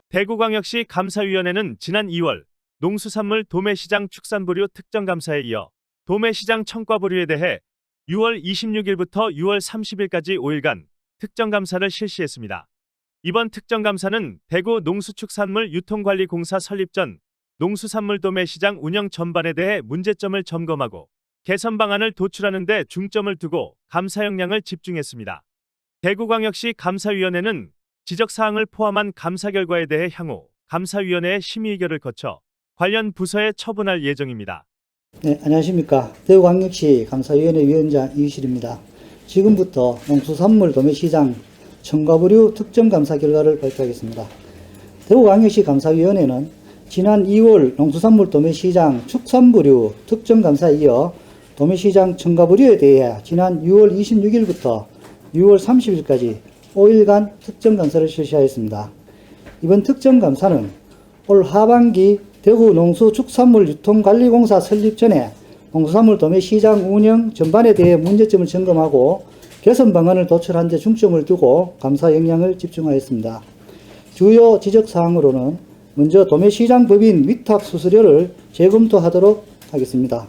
대구광역시 감사위원회는 지난 2월 농수산물 도매시장 축산부류 특정감사에 이어 도매시장 청과부류에 대해 6월 26일부터 6월 30일까지 5일간 특정감사를 실시했습니다. 이번 특정감사는 대구 농수축산물 유통관리공사 설립 전 농수산물 도매시장 운영 전반에 대해 문제점을 점검하고 개선 방안을 도출하는 데 중점을 두고 감사 역량을 집중했습니다. 대구광역시 감사위원회는 지적사항을 포함한 감사 결과에 대해 향후 감사위원회의 심의의결을 거쳐 관련 부서에 처분할 예정입니다. 네, 안녕하십니까. 대구광역시 감사위원회 위원장 이유실입니다. 지금부터 농수산물 도매시장 청과부류 특정감사 결과를 발표하겠습니다. 대구광역시 감사위원회는 지난 2월 농수산물 도매시장 축산부류 특정감사에 이어 도매시장 청과부류에 대해 지난 6월 26일부터 6월 30일까지 5일간 특정감사를 실시하였습니다. 이번 특정감사는 올 하반기 대구 농수축산물유통관리공사 설립 전에 농수산물 도매시장 운영 전반에 대해 문제점을 점검하고 개선 방안을 도출하는 데 중점을 두고 감사 역량을 집중하였습니다. 주요 지적사항으로는 먼저 도매시장 법인 위탁수수료를 재검토하도록 하겠습니다.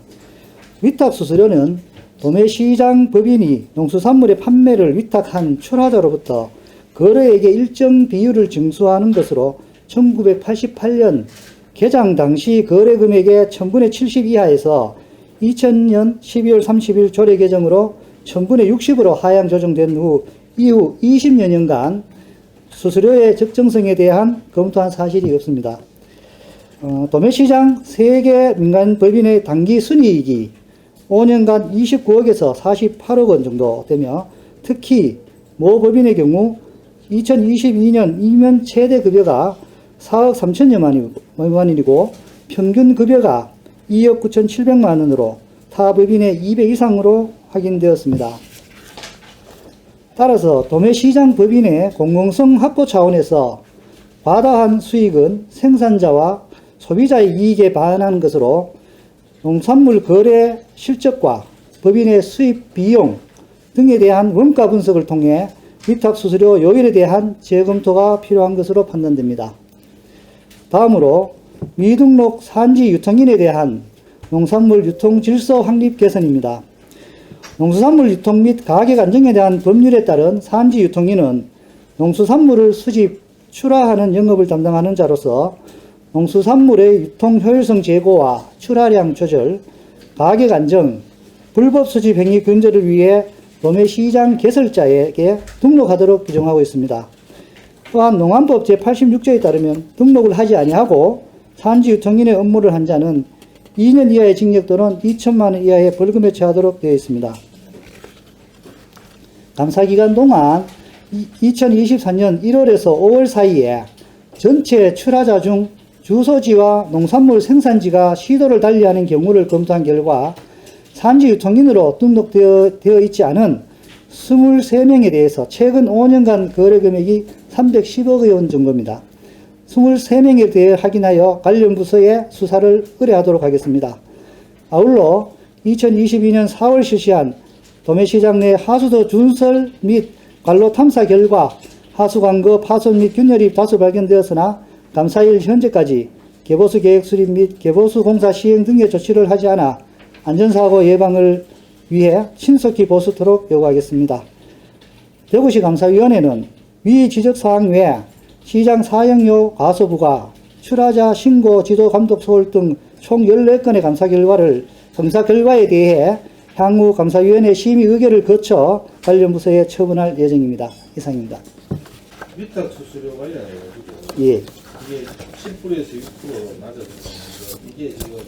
위탁수수료는 도매시장 법인이 농수산물의 판매를 위탁한 출하자로부터 거래액의 일정 비율을 징수하는 것으로 1988년 개장 당시 거래 금액의 1000분의 70 이하에서 2000년 12월 30일 조례 개정으로 1000분의 60으로 하향 조정된 후 이후 20여 년간 수수료의 적정성에 대한 검토한 사실이 없습니다. 도매시장 3개 민간법인의 단기 순이익이 5년간 29억에서 48억 원 정도 되며 특히 모 법인의 경우 2022년 이면 최대 급여가 4억 3천여만 원이고 평균 급여가 2억 9,700만 원으로 타 법인의 2배 이상으로 확인되었습니다. 따라서 도매시장 법인의 공공성 확보 차원에서 과다한 수익은 생산자와 소비자의 이익에 반하는 것으로 농산물 거래 실적과 법인의 수입 비용 등에 대한 원가 분석을 통해 위탁수수료 요율에 대한 재검토가 필요한 것으로 판단됩니다. 다음으로 미등록 산지 유통인에 대한 농산물 유통 질서 확립 개선입니다. 농수산물 유통 및 가격 안정에 대한 법률에 따른 산지 유통인은 농수산물을 수집, 출하하는 영업을 담당하는 자로서 농수산물의 유통 효율성 제고와 출하량 조절, 가격 안정, 불법 수집 행위 근절을 위해 도매시장 개설자에게 등록하도록 규정하고 있습니다. 또한 농안법 제86조에 따르면 등록을 하지 아니하고 산지 유통인의 업무를 한 자는 2년 이하의 징역 또는 2천만 원 이하의 벌금에 처하도록 되어 있습니다. 감사기간 동안 2024년 1월에서 5월 사이에 전체 출하자 중 주소지와 농산물 생산지가 시도를 달리하는 경우를 검토한 결과 산지 유통인으로 등록되어 있지 않은 23명에 대해서 최근 5년간 거래 금액이 310억 원 정도입니다. 23명에 대해 확인하여 관련 부서에 수사를 의뢰하도록 하겠습니다. 아울러 2022년 4월 실시한 도매시장 내 하수도 준설 및 관로 탐사 결과 하수관거 파손 및 균열이 다수 발견되었으나 감사일 현재까지 개보수 계획 수립 및 개보수 공사 시행 등의 조치를 하지 않아 안전사고 예방을 위해 신속히 보수토록 요구하겠습니다. 대구시 감사위원회는 위 지적사항 외에 시장 사용료 과소부과 출하자 신고 지도 감독 소홀 등 총 14건의 감사 결과에 대해 향후 감사위원회 심의 의결을 거쳐 관련 부서에 처분할 예정입니다. 이상입니다. 위탁 수수료 관련해가지고 예. 이게 7%에서 6% 낮아졌습니다. 이게 지금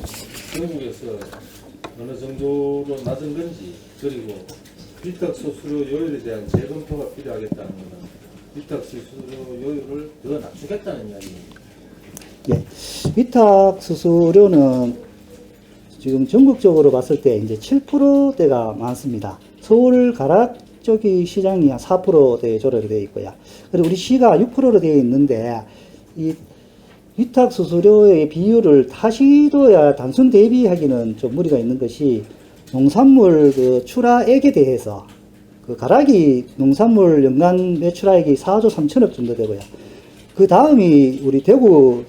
전국에서 어느 정도로 낮은 건지 그리고 위탁 수수료 요율에 대한 재검토가 필요하겠다는 것은 위탁 수수료 요율을 더 낮추겠다는 이야기입니다. 예. 위탁 수수료는 지금 전국적으로 봤을 때 이제 7%대가 많습니다. 서울 가락 쪽이 시장이 한 4%대 조례로 되어 있고요. 그리고 우리 시가 6%로 되어 있는데 이 위탁 수수료의 비율을 다시 둬야 단순 대비하기는 좀 무리가 있는 것이 농산물 그 출하액에 대해서 그 가락이 농산물 연간 매출액이 4조 3천억 정도 되고요. 그 다음이 우리 대구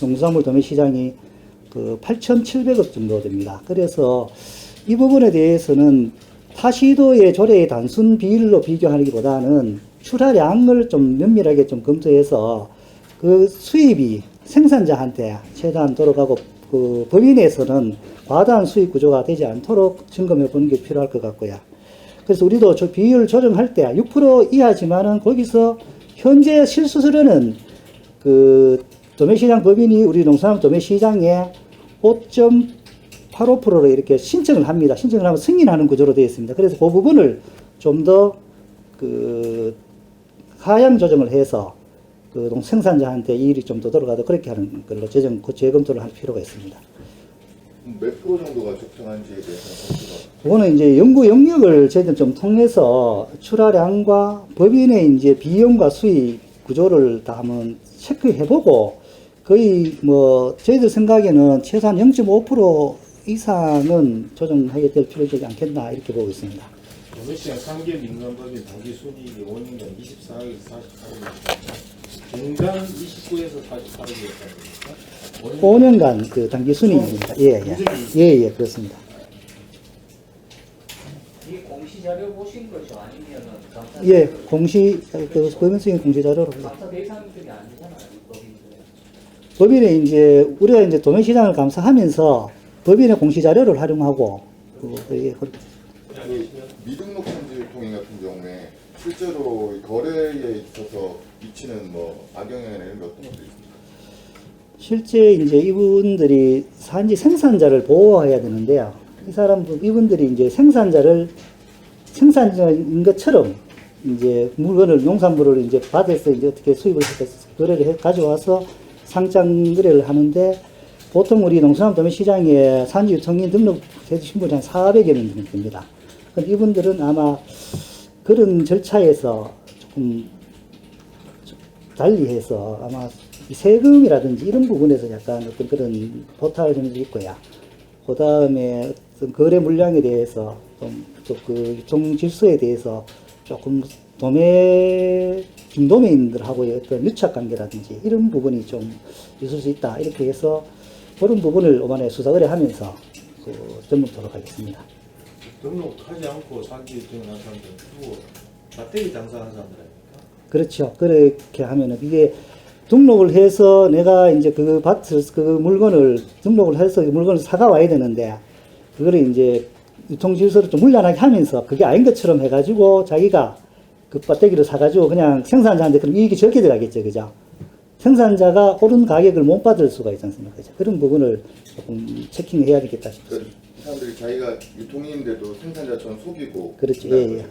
농수산물 도매시장이 그 8,700억 정도 됩니다. 그래서 이 부분에 대해서는 타 시도의 조례의 단순 비율로 비교하기보다는 출하량을 좀 면밀하게 좀 검토해서 그 수입이 생산자한테 최대한 돌아가고 그 법인에서는 과다한 수익 구조가 되지 않도록 점검해 보는 게 필요할 것 같고요. 그래서 우리도 저 비율 조정할 때 6% 이하지만은 거기서 현재 실수수료는 그 도매시장 법인이 우리 농산물 도매시장에 5.85%로 이렇게 신청을 합니다. 신청을 하면 승인하는 구조로 되어 있습니다. 그래서 그 부분을 좀 더 그 하향 조정을 해서 그 생산자한테 이익이 좀 더 돌아가도 그렇게 하는 걸로 재검토를 할 필요가 있습니다. 몇 프로 정도가 적정한지에 대해서는 그거는 이제 연구 영역을 저희들 좀 통해서 출하량과 법인의 이제 비용과 수익 구조를 다 한번 체크해보고 거의 뭐 저희들 생각에는 최소한 0.5% 이상은 조정하게 될 필요가 있지 않겠나 이렇게 보고 있습니다. 도매시장 3개월 인간법인 단기 순이익이 5년간 24억에서 48억, 중간 29에서 48억이었다는 겁니까? 5년간 그 단기 순이익입니다. 예, 그렇습니다. 이 공시 자료 보신 거죠? 아니면은 감사 예, 그 법인적인 공시 자료로. 감사 대상들이 아니잖아요, 법인들. 법인에 이제 우리가 이제 도매시장을 감사하면서 법인의 공시 자료를 활용하고 그 미등록 선지 통행 같은 경우에 실제로 거래에 있어서 미치는 뭐 악영향이나 이런 게 어떤 것들이 있습니까? 실제 이제 이분들이 산지 생산자를 보호해야 되는데요. 이분들이 이제 생산자인 것처럼 이제 물건을 농산물을 이제 받아서 이제 어떻게 수입을 해서 거래를 해 가져와서 상장 거래를 하는데 보통 우리 농산물 도매시장에 산지 유통인 등록 해주신 분이 한 400여 명 됩니다. 이분들은 아마 그런 절차에서 조금 달리해서 아마 세금이라든지 이런 부분에서 약간 어떤 그런 보탈 점도 있고요. 그 다음에 어떤 거래 물량에 대해서 그 유통 질서에 대해서 조금 중도매인들하고의 어떤 유착 관계라든지 이런 부분이 좀 있을 수 있다. 이렇게 해서 그런 부분을 이번에 수사 의뢰하면서 점검토록 하겠습니다. 등록하지 않고 산지 등록한 사람들 그리고 밭대기 장사하는 사람들 아닙니까? 그렇죠. 그렇게 하면은 이게 등록을 해서 내가 이제 그 물건을 등록을 해서 그 물건을 사가 와야 되는데 그거를 이제 유통 질서를 좀 문란하게 하면서 그게 아닌 것처럼 해가지고 자기가 그 밭대기를 사가지고 그냥 생산자한테 그럼 이익이 적게 들어가겠죠, 그죠? 생산자가 오른 가격을 못 받을 수가 있지 않습니까? 그죠? 그런 부분을 조금 체킹해야 되겠다 싶습니다. 사람들이 자기가 유통인인데도 생산자처럼 속이고 그렇죠. 예.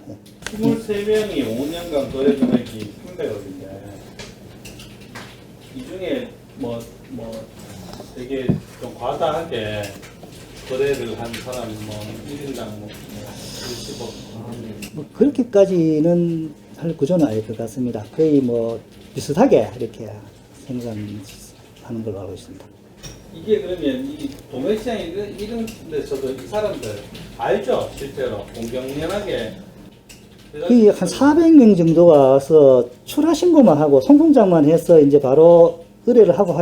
23명이 5년간 거래 금액이 300억인데 이 중에 되게 좀 과다하게 거래를 한 사람이 1인당 20억 뭐 그렇게까지는 할 구조는 아닐 것 같습니다. 거의 비슷하게 이렇게 생산하는 걸로 알고 있습니다. 이게 그러면 이 도매시장 이런 데서도 이 사람들 알죠? 실제로 공정연하게 거의 한 400명 정도가 와서 출하 신고만 하고 송통장만 해서 이제 바로 의뢰를 하고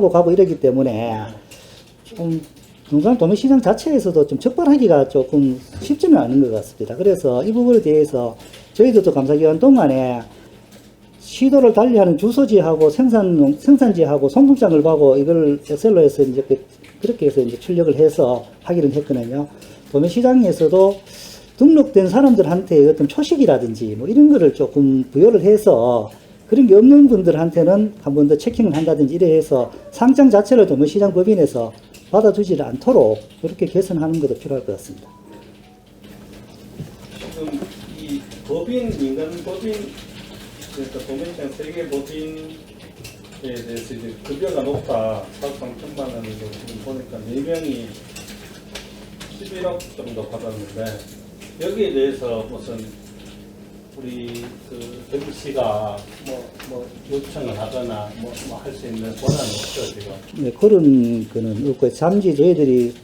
가고 이러기 때문에 좀 농산 도매시장 자체에서도 좀 적발하기가 조금 쉽지는 않은 것 같습니다. 그래서 이 부분에 대해서 저희들도 감사기간 동안에 시도를 달리하는 주소지하고 생산지하고 송통장을 보고 이걸 엑셀로 해서 이제 그렇게 해서 이제 출력을 해서 하기는 했거든요. 도매시장에서도 등록된 사람들한테 어떤 초식이라든지 이런 거를 조금 부여를 해서 그런 게 없는 분들한테는 한 번 더 체킹을 한다든지 이래 해서 상장 자체를 도매시장 법인에서 받아주지 않도록 그렇게 개선하는 것도 필요할 것 같습니다. 지금 이 인간 법인 그러니까 도매시장 세계 법인에 대해서 이제 급여가 높다, 사업상 1,000만 원이고 지금 보니까 4명이 11억 정도 받았는데 여기에 대해서 무슨 우리 대구시가 요청을 하거나 할 수 있는 권한이 없죠 지금. 네, 그런 거는 없고 잠시 저희들이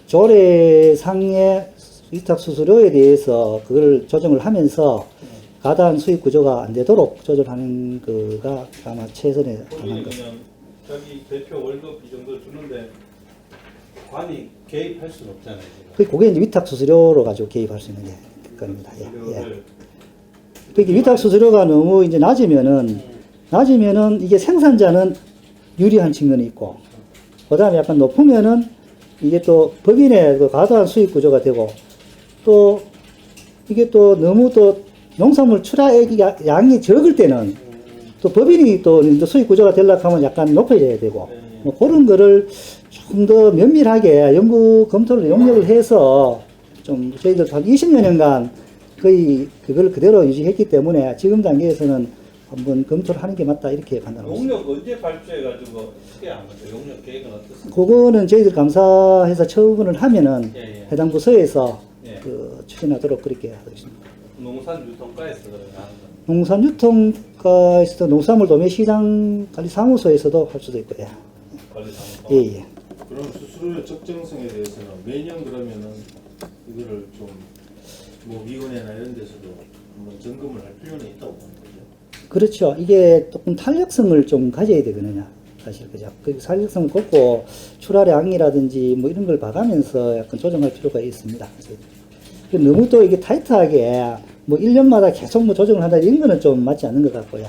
조례상의 위탁 수수료에 대해서 그걸 조정을 하면서 과다한 수익 구조가 안 되도록 조절하는 거가 아마 최선의 방안 본인이 것. 그냥 자기 대표 월급 이 정도 주는데 관이 개입할 수는 없잖아요. 지금. 그게 이제 위탁 수수료로 가지고 개입할 수 있는 겁니다. 예. 이거를 그게 위탁 수수료가 너무 이제 낮으면은 이게 생산자는 유리한 측면이 있고, 그 다음에 약간 높으면은 이게 또 법인의 그 과다한 수익 구조가 되고, 또 이게 또 너무 또 농산물 출하액이 양이 적을 때는 또 법인이 또 이제 수익 구조가 되려고 하면 약간 높아져야 되고, 뭐 그런 거를 좀 더 면밀하게 연구 검토를 용역을 해서 좀 저희들 한 20여년간 거의 그걸 그대로 유지했기 때문에 지금 단계에서는 한번 검토를 하는 게 맞다 이렇게 판단하고 있습니다. 용역 언제 발주해가지고 어떻게 안 거죠? 용역 계획은 어떻습니까? 그거는 저희들 감사해서 처분을 하면은 예, 예. 해당 부서에서 예. 그 추진하도록 그렇게 하겠습니다. 농산 유통가에서 그러면 하는 거. 농산유통가에서도 농산물 도매시장 관리사무소에서도 할 수도 있고요. 관리사무소. 예, 예. 그럼 수수료의 적정성에 대해서는 매년 그러면은 이거를 좀 뭐 위원회나 이런 데서도 한번 점검을 할 필요는 있다고 보는 거죠. 그렇죠. 이게 조금 탄력성을 좀 가져야 되거든요. 사실, 그죠. 그 탄력성을 걷고 출하량이라든지 뭐 이런 걸 봐가면서 약간 조정할 필요가 있습니다. 너무 또 이게 타이트하게 뭐 1년마다 계속 뭐 조정을 한다 이런 거는 좀 맞지 않는 것 같고요.